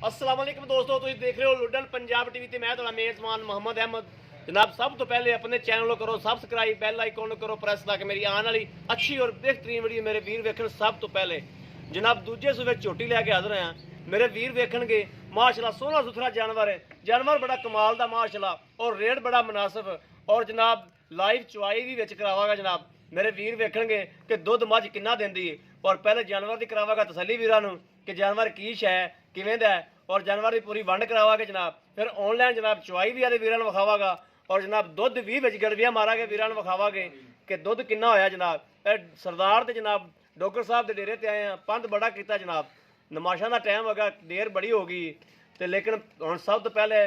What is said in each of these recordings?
अस्सलाम वालेकुम दोस्तों, तुम देख रहे हो लुडन पंजाब टीवी ते मैं तुहाडा मेज़बान मोहम्मद अहमद। जनाब सब तो पहले अपने चैनल करो सबसक्राइब, बैल आइकॉन करो प्रेस ताकि मेरी आने वाली अच्छी और बेहतरीन वीडियो मेरे वीर वेखण सब तो पहले। जनाब दूजे सूबे झोटी लैके हाजिर हैं, मेरे वीर वेखणगे माशाल्लाह सोहना सुथरा जानवर है। जानवर बड़ा कमाल का माशाल्लाह और रेट बड़ा मुनासिब और जनाब लाइव चुआई भी विच करावागा। जनाब मेरे वीर वेखणगे कि दुध मझ किन्ना दिंदी है और पहले जानवर की करावागा तसली वीरां नूं कि जानवर की शै किवें दा है और जानवर की पूरी वंड करावागे जनाब। फिर ऑनलाइन जनाब चुआई भी आदे वीरां नूं विखावागा और जनाब दुध भी विच गड़वियां मारांगे वीरां नूं विखावागे कि दुध किन्ना होया जनाब। सरदार ते जनाब डोगर साहब के डेरे ते आए हैं, पंध बड़ा किया जनाब, नमाशा का टाइम हो गया, देर बड़ी हो गई तो लेकिन हुण सब तो पहले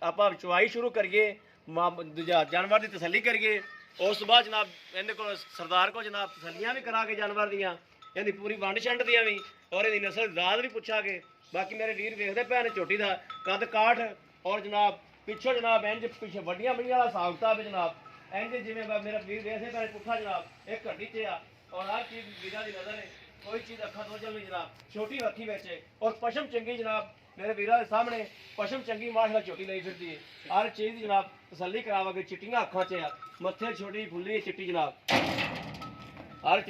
आप चुआई शुरू करिए, जानवर की तसली करिए। उस बाद जनाब इन्हें को सरदार को जनाब तसलियां भी करा के जानवर दियाँ, इहदी पूरी वंड छंड दियाँ भी और इहदी नस्ल दाद भी पुछांगे। बाकी मेरे वीर वेखते पे ने झोटी का कद काठ और जनाब पिछों जनाब इंज पिछे वड्डियां बड़ियां वाला हिसाब किताब है जनाब। इंज जिवें मेरा वीर वेखते पे पुट्ठा जनाब एक घड़ी च आ और हर चीज़ वीरा की नज़र है, कोई चीज़ अखा तो जल नहीं जनाब, छोटी हथी बच्चे और पशम चंगी जनाब। मेरे वीर के सामने पशम चंगी माशाल्लाह छोटी लाई फिरती है, हर चीज़ की जनाब तसली करावागे। चिट्टियां अखा च मत्थे छोटी फुल्ली चिट्टी जनाब, हर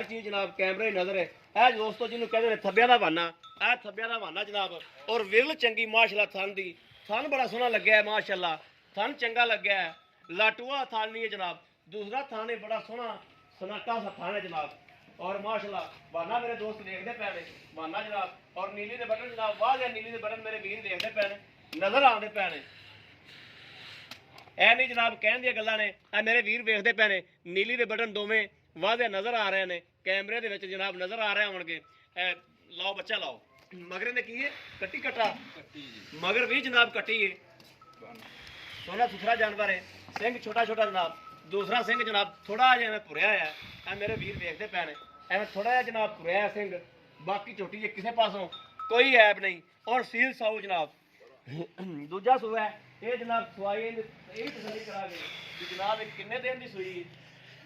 चीज़ जनाब कैमरे की नज़र है। यह दोस्तों जिन्होंने कहते हैं थब्बिया का वाना, यह थब्बिया का वाना जनाब और विरल चंगी माशाल्लाह। थन दी थन बड़ा सोहना लग्या है माशाल्लाह, थन चंगा लग्या है, लाटूआ थन नहीं है जनाब। दूसरा थन है बड़ा सोहना सनाटा सा थन है जनाब और माशाल्लाह वाना मेरे दोस्त देखते पे ने वाना जनाब और नीली के बटन जनाब वाह गया, नीली के बटन मेरे वीर देखते पे ने नज़र आते पे ने। ऐ नहीं जनाब कहन दी गल्लां ने, मेरे वीर वेखते पे ने नीली के बटन दोवें वादे नज़र आ रहे हैं, कैमरे दे विच जनाब नज़र आ रहे होणगे। लाओ बच्चा लाओ, मगर ने की है कट्टी कट्टा मगर भी जनाब कट्टी है, सोहना सुथरा जानवर है। सिंह छोटा छोटा जनाब, दूसरा सिंह जनाब थोड़ा जिहा भुरिया है, मेरे वीर वेखते पे ने एवं थोड़ा जिहा जनाब भुरिया सिंह। बाकी झोटी जे किसी पासों कोई ऐब नहीं और सील साऊ जनाब। दूजा सूआ है ये जनाब सुआई यही तसली करा गए जनाब एक किन्ने दिन की सूई,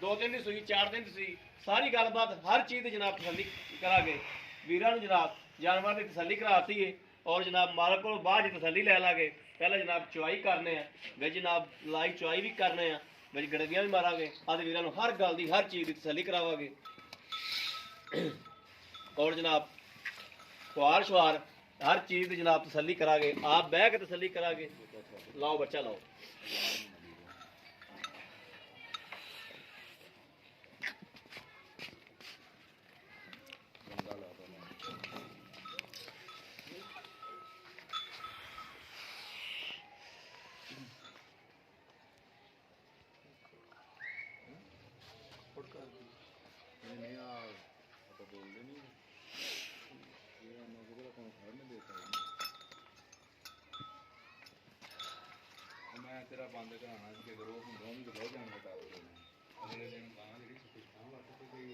2 दिन की सूई, 4 दिन की सूई, सारी गलबात हर चीज़ की जनाब तसली करा गए वीरां नूं जनाब। जानवर की तसली कराती है और जनाब मालक को बाद तसली लै लागे। पहले जनाब चुआई करने वे जनाब लाइव चुआई भी करने बिच गड़वियां भी मारांगे, आदि वीरां नूं हर गल की हर चीज़ की तसली करावांगे और जनाब खुआर शुआर हर चीज़ की जनाब तसली करांगे। आप बह के तसली करांगे। लाओ बच्चा लाओ। मैं तेरा बंद कराना कि अगर वो होंगे तो बहुत जान बता अगले दिन कहाँ जी कुछ कहाँ बात गई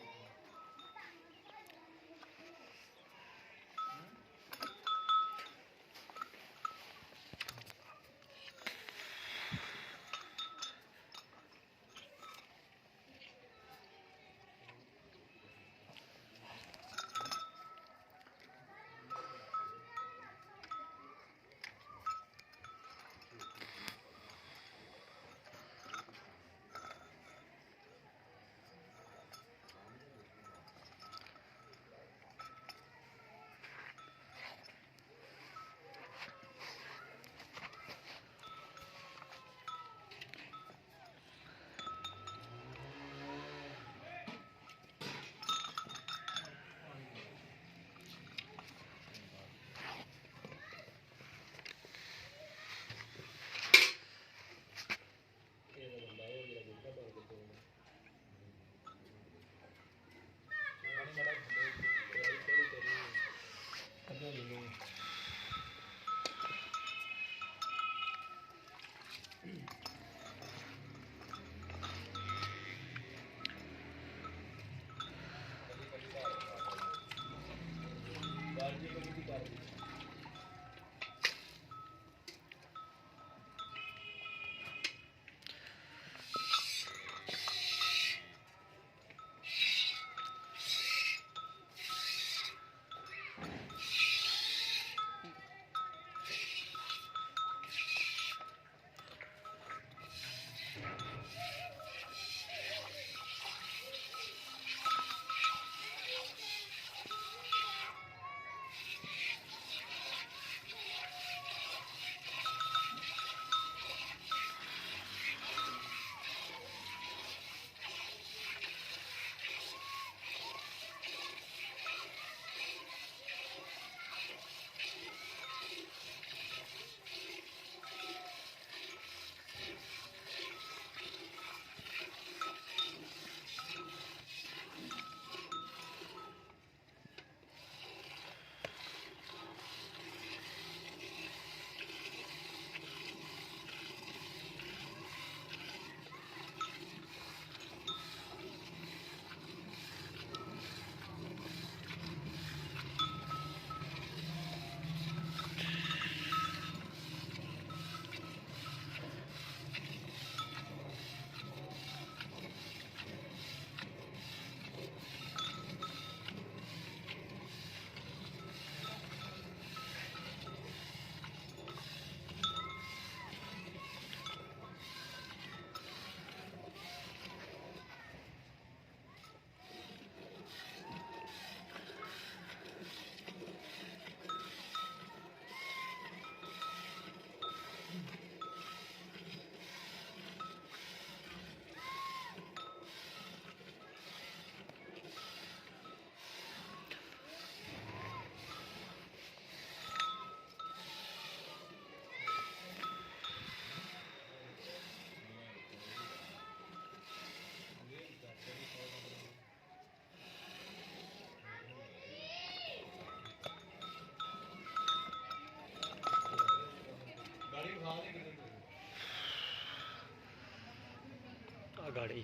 ਗਾੜੀ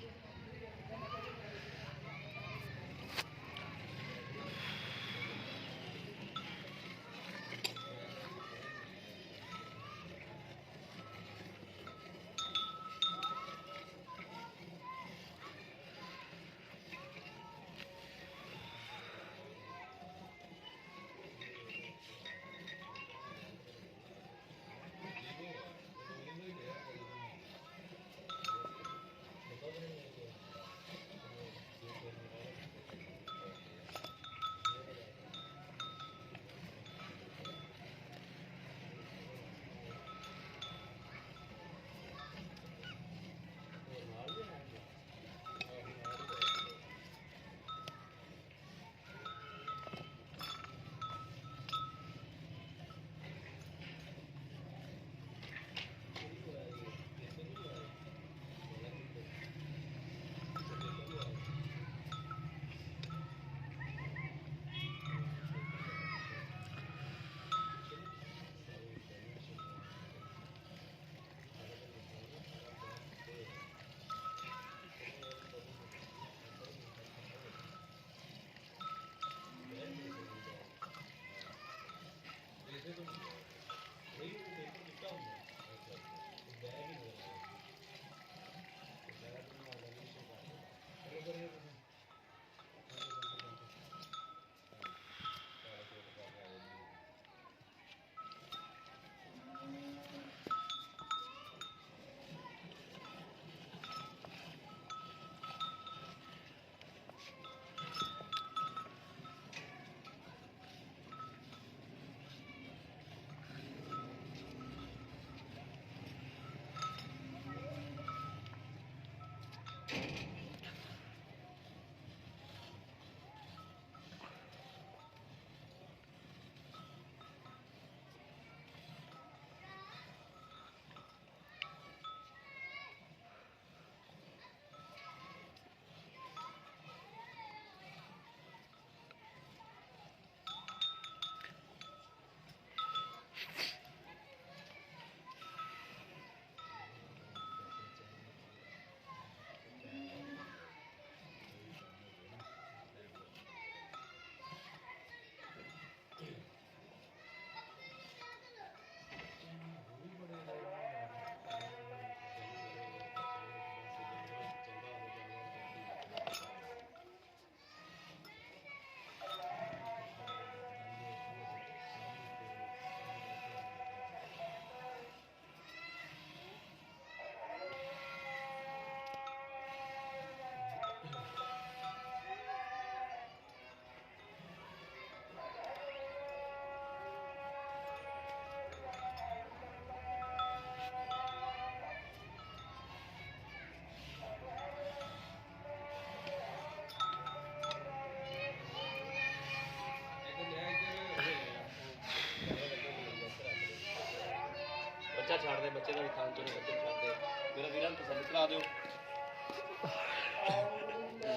ਬੱਚਾ ਛੱਡ ਦੇ, ਬੱਚੇ ਦਾ ਵੀ ਖਾਣ ਤੋਂ ਨਹੀਂ, ਬੱਚੇ ਨੂੰ ਛੱਡ ਦੇ। ਮੇਰਾ ਵੀਰਾਂ ਨੂੰ ਪਸੰਦ ਕਰਾ ਦਿਓ।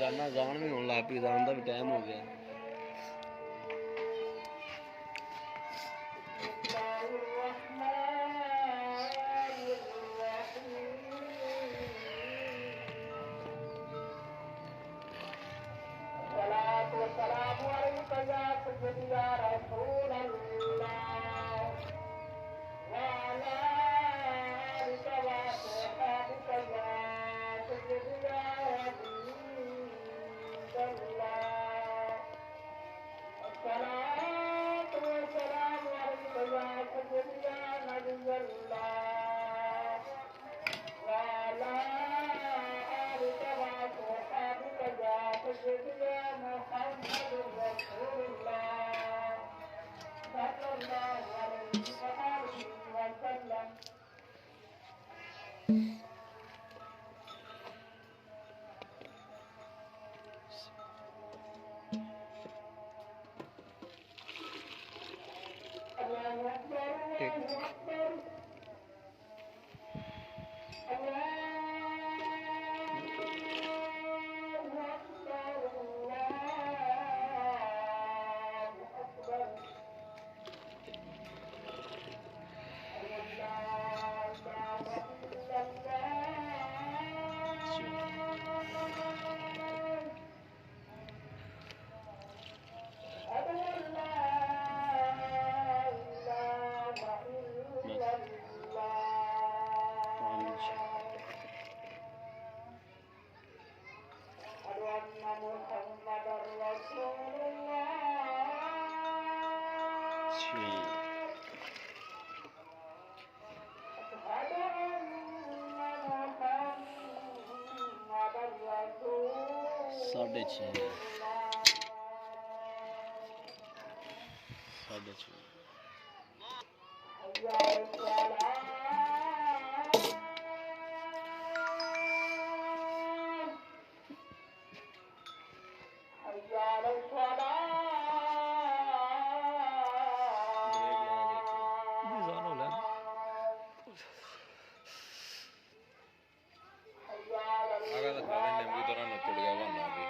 ਜਾਨਾ ਜਾਣ ਵੀ ਹੋਣ ਲੱਗ ਪਈ, ਜਾਣ ਦਾ ਵੀ ਟਾਈਮ ਹੋ ਗਿਆ। 6.5 6.5 ਆਗਾ ਦਿਖਾ ਦੇ ਨਿੰਬੂ ਤਰ੍ਹਾਂ ਨੁੱਚੜ ਗਿਆ ਬਹਾਨਾ ਵੀ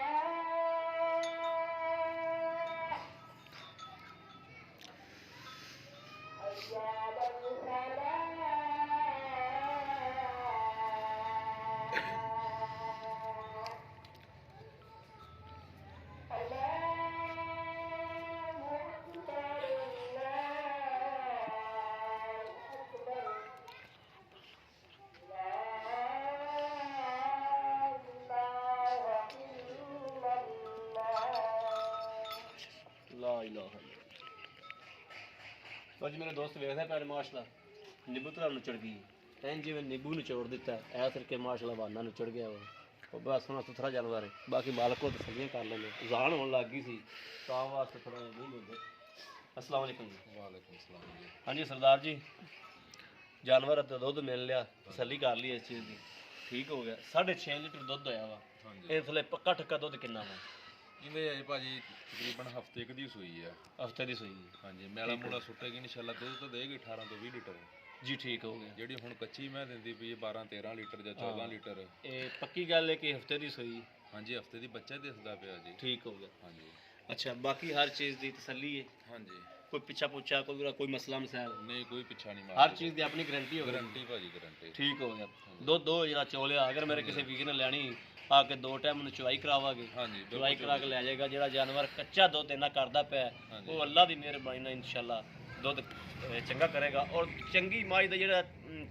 ਲਾ ਇਲਾਹਾ ਅੱਜ ਮੇਰੇ ਦੋਸਤ ਵੇਖਦੇ ਪਏ ਮਾਸ਼ਾਅੱਲਾ ਨਿੰਬੂ ਤਰ੍ਹਾਂ ਨੁਚੜ ਗਈ ਐਂ ਜਿਵੇਂ ਨਿੰਬੂ ਨਿਚੋੜ ਦਿੱਤਾ ਐ ਕਰਕੇ ਮਾਸ਼ਾਅੱਲਾ ਵਾਨਾ ਨੁਚੜ ਗਿਆ ਉਹ ਬਸ ਹੁਣ ਸੁਥਰਾ ਜਾਨਵਰ ਹੈ ਬਾਕੀ ਮਾਲਕ ਕੋ ਤਸੱਲੀਆਂ ਕਰ ਲੈਂਦੇ ਜ਼ਾਨ ਹੋਣ ਲੱਗ ਗਈ ਸੀ ਤਾਂ ਵਾਸਤੇ ਥੋੜਾ ਜਿਹਾ ਨਹੀਂ ਮਿਲਦੇ अस्सलाम वालेकुम जी ਵਾਲੇਕੁਮ ਸਲਾਮ ਜੀ हाँ जी सरदार जी जानवर तो दुध मिल लिया तसली कर ली इस चीज़ की ठीक हो गया 6.5 लीटर दुध होया वा ਹਾਂਜੀ इसलिए पक्का ठक्का दुध कितना वा ਇਹਦੇ ਅਜੇ ਭਾਜੀ ਤਕਰੀਬਨ ਹਫਤੇ ਕੁ ਦੀ ਸੂਈ ਆ हफ्ते की सुई ਹਾਂਜੀ ਮੈਲਾ ਮੂਲਾ ਸੁੱਟੇਗੀ ਇਨਸ਼ਾਅੱਲਾ ਦੁੱਧ ਤਾਂ ਦੇਗੀ 18 ਤੋਂ 20 ਲੀਟਰ जी ठीक हो गया ਜਿਹੜੀ ਹੁਣ ਕੱਚੀ ਮੈਂ ਦਿੰਦੀ ਪਈ 12 13 ਲੀਟਰ ਜਾਂ 14 ਲੀਟਰ ये पक्की गल है कि हफ्ते की सुई ਹਾਂਜੀ ਹਫਤੇ ਦੀ ਬੱਚਾ ਦਿਸਦਾ ਪਿਆ ਜੀ ठीक हो गया ਹਾਂਜੀ अच्छा बाकी हर चीज़ की तसली है ਹਾਂਜੀ कोई पिछा पुछा कोई मसला मसाइल ਨਹੀਂ ਕੋਈ ਪਿੱਛਾ ਨਹੀਂ हर ਮਾਰਦਾ चीज़ की अपनी गारंटी हो गई ਗਾਰੰਟੀ ਭਾਜੀ ਗਾਰੰਟੀ ठीक हो गया दुध दो जरा चोलिया अगर मेरे किसी वीर ने लैनी आके 2 टाइम चुवाई करावागे ਹਾਂਜੀ ਚੁਵਾਈ ਕਰਾ ਕੇ ਲੈ ਜਾਏਗਾ ਜਿਹੜਾ ਜਾਨਵਰ ਕੱਚਾ ਦੁੱਧ ਇਹਨਾਂ ਕਰਦਾ ਪਿਆ ਹਾਂਜੀ। ਉਹ ਅੱਲਾ ਦੀ ਮਿਹਰਬਾਨੀ ਨਾਲ ਇਨਸ਼ਾਅੱਲਾ ਦੁੱਧ ਚੰਗਾ ਕਰੇਗਾ ਔਰ ਚੰਗੀ ਮੱਝ ਦਾ ਜਿਹੜਾ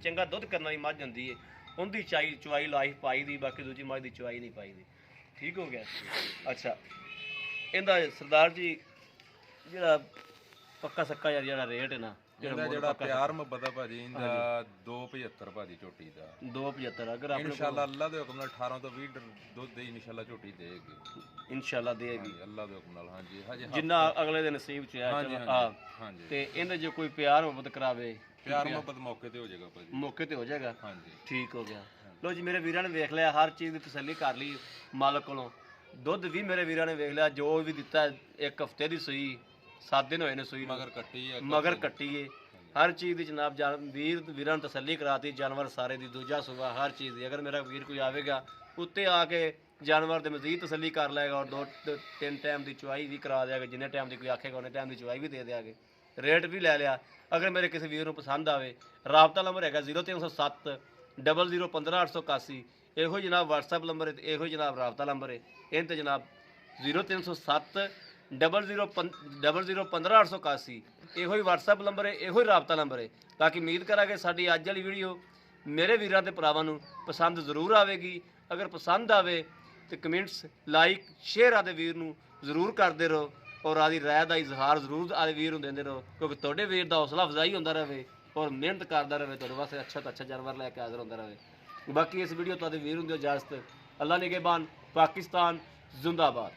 ਚੰਗਾ ਦੁੱਧ ਕਰਨ ਵਾਲੀ ਮੱਝ ਹੁੰਦੀ ਹੈ ਉਹਦੀ ਚੁਵਾਈ ਲਾਈਫ ਪਾਈ ਦੀ ਬਾਕੀ ਦੂਜੀ ਮੱਝ ਦੀ ਚੁਵਾਈ ਨਹੀਂ ਪਾਈ ਦੀ ਠੀਕ ਹੋ ਗਿਆ ਅੱਛਾ ਇਹਦਾ ਸਰਦਾਰ ਜੀ ਜਿਹੜਾ ਪੱਕਾ ਸੱਕਾ ਯਾਰ ਜਿਹੜਾ ਰੇਟ ਹੈ ਨਾ ਇਹਦਾ ਜਿਹੜਾ ਪਿਆਰ ਮੁਹੱਬਤ ਆ ਭਾਜੀ ਇਹਦਾ 275 ਭਾਜੀ ਝੋਟੀ ਦਾ 275 ਅਗਰ ਆਪਣੇ ਇਨਸ਼ਾਅੱਲਾ ਅੱਲਾ ਦੇ ਹੁਕਮ ਨਾਲ 18 ਤੋਂ 20 ਲੀਟਰ ਦੁੱਧ ਦੇ ਇਨਸ਼ਾਅੱਲਾ ਝੋਟੀ ਦੇਗੀ ਇਨਸ਼ਾਅੱਲਾ ਦੇਗੀ ਹਾਂਜੀ ਅੱਲਾ ਦੇ ਹੁਕਮ ਨਾਲ ਹਾਂਜੀ ਹਜੇ ਜਿੰਨਾ ਅਗਲੇ ਦੇ ਨਸੀਬ ਚ ਹੈ ਹਾਂਜੀ ਚਲੋ ਆ ਹਾਂਜੀ ਤੇ ਇਹਦੇ ਜੇ ਕੋਈ ਪਿਆਰ ਮੁਹੱਬਤ ਕਰਾਵੇ ਪਿਆਰ ਮੁਹੱਬਤ ਮੌਕੇ ਤੇ ਹੋ ਜਾਏਗਾ ਭਾਜੀ ਮੌਕੇ ਤੇ ਹੋ ਜਾਏਗਾ ਹਾਂਜੀ ਠੀਕ ਹੋ ਗਿਆ ਲੋ ਜੀ ਮੇਰੇ ਵੀਰਾਂ ਨੇ ਵੇਖ ਲਿਆ ਹਰ ਚੀਜ਼ ਦੀ ਤਸੱਲੀ ਕਰ ਲਈ ਮਾਲਕ ਕੋਲੋਂ ਦੁੱਧ ਵੀ ਮੇਰੇ ਵੀਰਾਂ ਨੇ ਵੇਖ ਲਿਆ ਜੋ ਵੀ ਦਿੱਤਾ ਇੱਕ ਹਫਤੇ ਦੀ ਸੂਈ 7 ਦਿਨ ਹੋਏ ਨੇ ਸੂਈ ਨੂੰ। ਮਗਰ ਕੱਟੀ ਆ ਮਗਰ ਕੱਟੀ ਏ ਹਰ ਚੀਜ਼ ਦੀ ਜਨਾਬ ਵੀਰਾਂ ਨੂੰ ਤਸੱਲੀ ਕਰਾਤੀ ਜਾਨਵਰ ਸਾਰੇ ਦੀ ਦੂਜਾ ਸੁਬਾ ਹਰ ਚੀਜ਼ ਦੀ ਅਗਰ ਮੇਰਾ ਵੀਰ ਕੋਈ ਆਵੇਗਾ ਉੱਤੇ ਆ ਕੇ ਜਾਨਵਰ ਦੇ ਮਜ਼ੀਦ ਤਸੱਲੀ ਕਰ ਲਏਗਾ ਔਰ 2-3 ਟਾਈਮ ਦੀ ਚੁਆਈ ਵੀ ਕਰਾ ਦਿਆਗੇ ਜਿੰਨੇ ਟਾਈਮ ਦੀ ਕੋਈ ਆਖੇਗਾ ਉਹਨੇ ਟਾਈਮ ਦੀ ਚੁਆਈ ਵੀ ਦੇ ਦਿਆਗੇ ਰੇਟ ਵੀ ਲੈ ਲਿਆ ਅਗਰ ਮੇਰੇ ਕਿਸੇ ਵੀਰ ਨੂੰ ਪਸੰਦ ਆਵੇ ਰਾਬਤਾ ਨੰਬਰ ਹੈਗਾ 0307 0015 ਇਹੋ ਜਨਾਬ WhatsApp ਨੰਬਰ ਹੈ ਤੇ ਇਹੋ ਜਨਾਬ ਰਾਬਤਾ ਨੰਬਰ ਹੈ ਇਹਨਾਂ ਤੇ ਜਨਾਬ 0307 0015 ਇਹੋ ਹੀ WhatsApp ਨੰਬਰ ਹੈ ਇਹੋ ਹੀ ਰਾਬਤਾ ਨੰਬਰ ਹੈ ਬਾਕੀ ਉਮੀਦ ਕਰਾਂਗੇ ਸਾਡੀ ਅੱਜ ਵਾਲੀ ਵੀਡੀਓ ਮੇਰੇ ਵੀਰਾਂ ਤੇ ਭਰਾਵਾਂ ਨੂੰ ਪਸੰਦ ਜ਼ਰੂਰ ਆਵੇਗੀ ਅਗਰ ਪਸੰਦ ਆਵੇ ਤੇ ਕਮੈਂਟਸ ਲਾਈਕ ਸ਼ੇਅਰ ਆਦੇ ਵੀਰ ਨੂੰ ਜ਼ਰੂਰ ਕਰਦੇ ਰਹੋ ਔਰ ਆਦੀ ਰਾਏ ਦਾ ਇਜ਼ਹਾਰ ਜ਼ਰੂਰ ਆਦੇ ਵੀਰ ਨੂੰ ਦਿੰਦੇ ਰਹੋ ਕਿਉਂਕਿ ਤੁਹਾਡੇ ਵੀਰ ਦਾ ਹੌਸਲਾ ਅਫਜ਼ਾਈ ਹੁੰਦਾ ਰਹੇ ਔਰ ਮਿਹਨਤ ਕਰਦਾ ਰਹੇ ਤੁਹਾਡੇ ਵਾਸਤੇ ਅੱਛਾ ਤੋਂ ਅੱਛਾ ਜਾਨਵਰ ਲੈ ਕੇ ਹਾਜ਼ਰ ਹੁੰਦਾ ਰਹੇ ਬਾਕੀ ਇਸ ਵੀਡੀਓ ਤੁਹਾਡੇ ਵੀਰ ਨੂੰ ਦਿਓ ਇਜਾਜ਼ਤ ਅੱਲਾ ਨਿਗਹਿਬਾਨ ਪਾਕਿਸਤਾਨ ਜ਼ਿੰਦਾਬਾਦ।